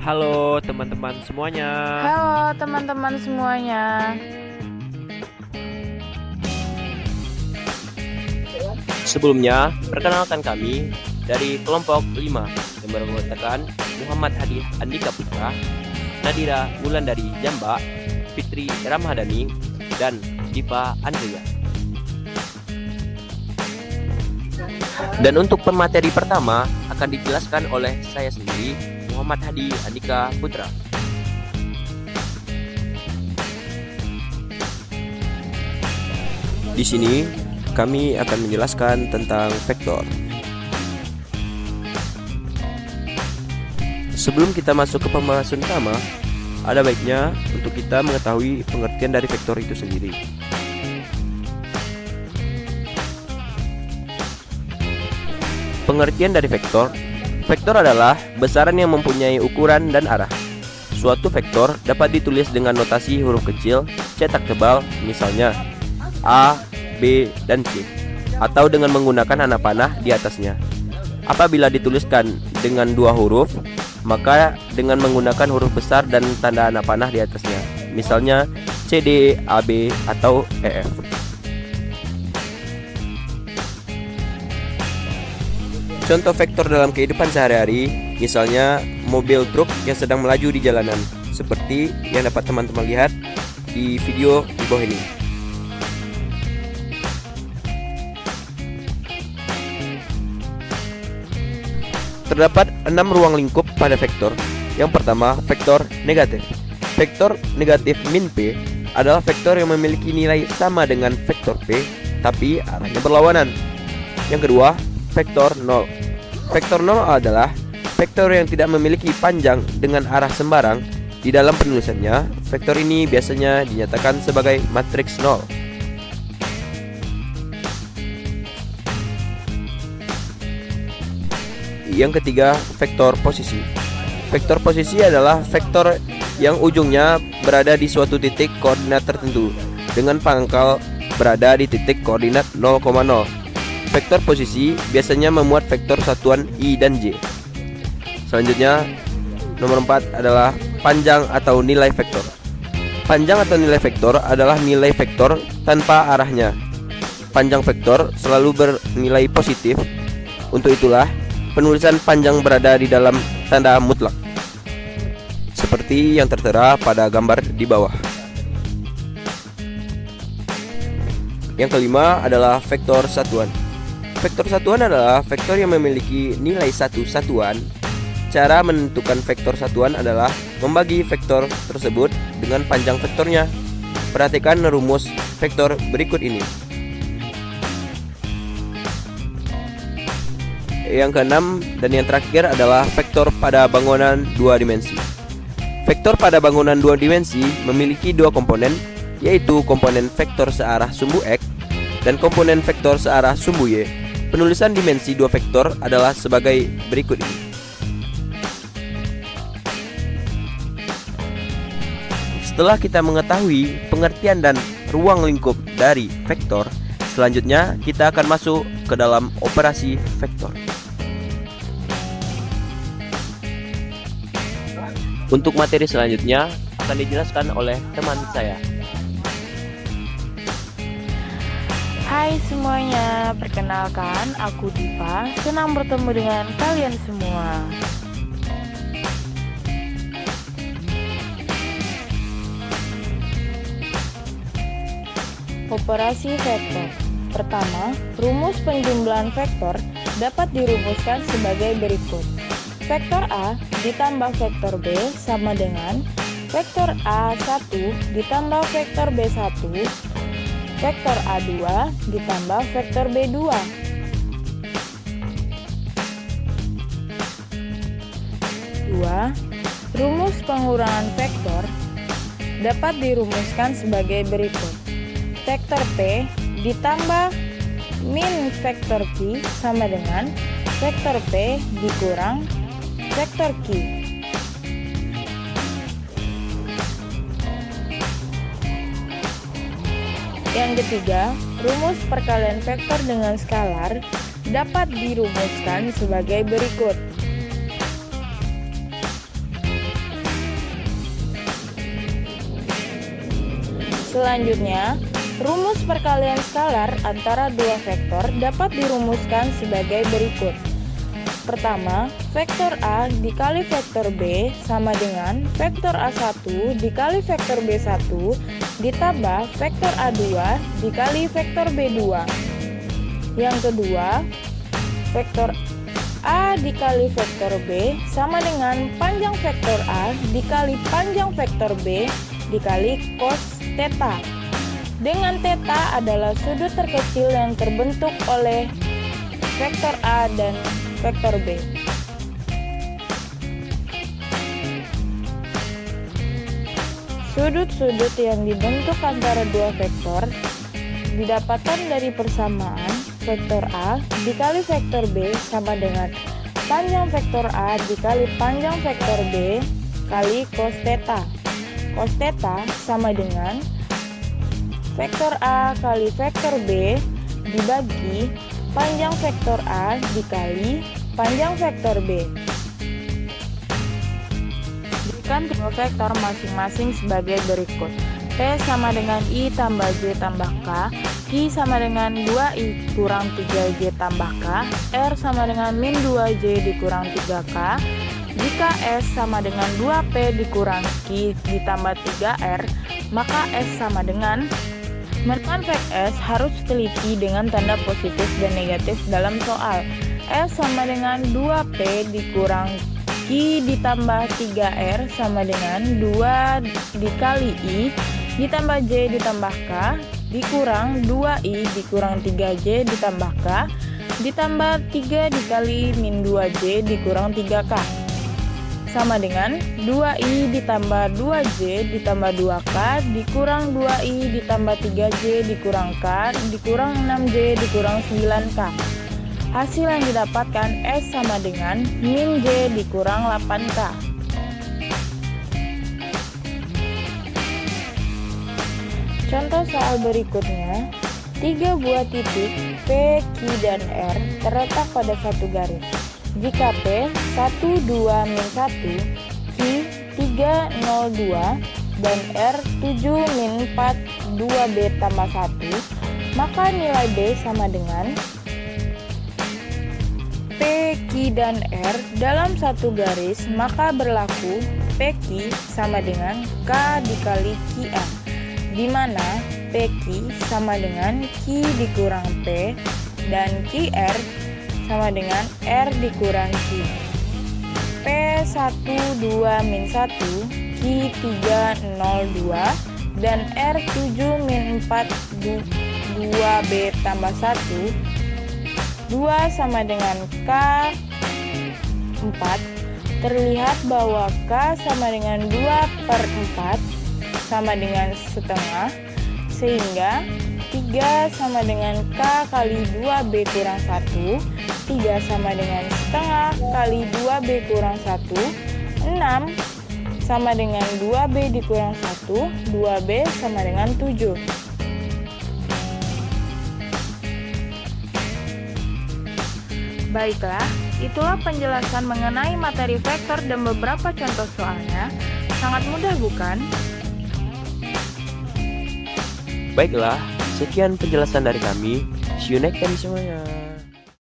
Halo teman-teman semuanya. Halo teman-teman semuanya. Sebelumnya, perkenalkan kami dari kelompok 5 yang beranggotakan Muhammad Hadi Andika Putra, Nadira Wulandari Jamba, Fitri Ramadhani, dan Diva Andrea. Dan untuk pemateri pertama akan dijelaskan oleh saya sendiri, Muhammad Hadi Andika Putra. Di sini kami akan menjelaskan tentang vektor. Sebelum kita masuk ke pembahasan utama, ada baiknya untuk kita mengetahui pengertian dari vektor itu sendiri. Pengertian dari vektor. Vektor adalah besaran yang mempunyai ukuran dan arah. Suatu vektor dapat ditulis dengan notasi huruf kecil, cetak tebal, misalnya A, B, dan C, atau dengan menggunakan anak panah di atasnya. Apabila dituliskan dengan dua huruf, maka dengan menggunakan huruf besar dan tanda anak panah di atasnya, misalnya CD, AB, atau EF. Contoh vektor dalam kehidupan sehari-hari, misalnya mobil truk yang sedang melaju di jalanan, seperti yang dapat teman-teman lihat di video di bawah ini. Terdapat 6 ruang lingkup pada vektor. Yang pertama, vektor negatif. Vektor negatif min P adalah vektor yang memiliki nilai sama dengan vektor P, tapi arahnya berlawanan. Yang kedua, vektor 0. Vektor 0 adalah vektor yang tidak memiliki panjang dengan arah sembarang. Di dalam penulisannya, vektor ini biasanya dinyatakan sebagai matriks 0. Yang ketiga, vektor posisi. Vektor posisi adalah vektor yang ujungnya berada di suatu titik koordinat tertentu dengan pangkal berada di titik koordinat 0,0. Vektor posisi biasanya memuat vektor satuan I dan J. Selanjutnya, nomor 4 adalah panjang atau nilai vektor. Panjang atau nilai vektor adalah nilai vektor tanpa arahnya. Panjang vektor selalu bernilai positif. Untuk itulah, penulisan panjang berada di dalam tanda mutlak, seperti yang tertera pada gambar di bawah. Yang kelima adalah vektor satuan. Vektor satuan adalah vektor yang memiliki nilai satu satuan. Cara menentukan vektor satuan adalah membagi vektor tersebut dengan panjang vektornya. Perhatikan rumus vektor berikut ini. Yang keenam dan yang terakhir adalah vektor pada bangunan dua dimensi. Vektor pada bangunan dua dimensi memiliki dua komponen, yaitu komponen vektor searah sumbu X dan komponen vektor searah sumbu Y. Penulisan dimensi dua vektor adalah sebagai berikut ini. Setelah kita mengetahui pengertian dan ruang lingkup dari vektor, selanjutnya kita akan masuk ke dalam operasi vektor. Untuk materi selanjutnya akan dijelaskan oleh teman saya. Hai semuanya, perkenalkan aku Diva. Senang bertemu dengan kalian semua. Operasi vektor. Pertama, rumus penjumlahan vektor dapat dirumuskan sebagai berikut. Vektor A ditambah vektor B sama dengan vektor A1 ditambah vektor B1, vektor A2 ditambah vektor B2. Dua, rumus pengurangan vektor dapat dirumuskan sebagai berikut. Vektor P ditambah min vektor Q sama dengan vektor P dikurang vektor Q. Yang ketiga, rumus perkalian vektor dengan skalar dapat dirumuskan sebagai berikut. Selanjutnya, rumus perkalian skalar antara dua vektor dapat dirumuskan sebagai berikut. Pertama, vektor A dikali vektor B sama dengan vektor A1 dikali vektor B1 ditambah vektor A2 dikali vektor B2. Yang kedua, vektor A dikali vektor B sama dengan panjang vektor A dikali panjang vektor B dikali cos theta. Dengan theta adalah sudut terkecil yang terbentuk oleh vektor A dan vektor B. Sudut-sudut yang dibentuk antara dua vektor didapatkan dari persamaan vektor A dikali vektor B sama dengan panjang vektor A dikali panjang vektor B kali cos theta. Cos theta sama dengan vektor A kali vektor B dibagi panjang vektor A dikali panjang vektor B. Berikan dua vektor masing-masing sebagai berikut. P sama dengan I tambah J tambah K, Q sama dengan 2I kurang 3J tambah K, R sama dengan min 2J dikurang 3K. Jika S sama dengan 2P dikurang Q ditambah 3R, maka S sama dengan. Menemukan vek S harus teliti dengan tanda positif dan negatif dalam soal. S sama dengan 2P dikurang Q ditambah 3R sama dengan 2 dikali I ditambah J ditambah K dikurang 2I dikurang 3J ditambah K ditambah 3 dikali min 2J dikurang 3K sama dengan 2I ditambah 2J ditambah 2K dikurang 2I ditambah 3J dikurang K dikurang 6J dikurang 9K. Hasil yang didapatkan S sama dengan min J dikurang 8K. Contoh soal berikutnya, 3 buah titik P, Q, dan R terletak pada satu garis. Jika P 1, 2, min 1, Q 3, 0, 2, dan R 7, min 4, 2B tambah 1, maka nilai B sama dengan P, Q, dan R dalam satu garis, maka berlaku PQ sama dengan K dikali QR, di mana PQ sama dengan Q dikurang P dan QR sama dengan R dikurang Q. P1, 2, min 1, Q 3, 0, 2, dan R 7, min 4, 2B tambah 1, 2 sama dengan K 4. Terlihat bahwa K sama dengan 2/4 sama dengan setengah, sehingga 3 sama dengan K kali 2B kurang 1, 3 sama dengan setengah kali 2B kurang 1, 6 sama dengan 2B dikurang 1, 2B sama dengan 7. Baiklah, itulah penjelasan mengenai materi vektor dan beberapa contoh soalnya. Sangat mudah bukan? Baiklah, sekian penjelasan dari kami. See you next time semuanya.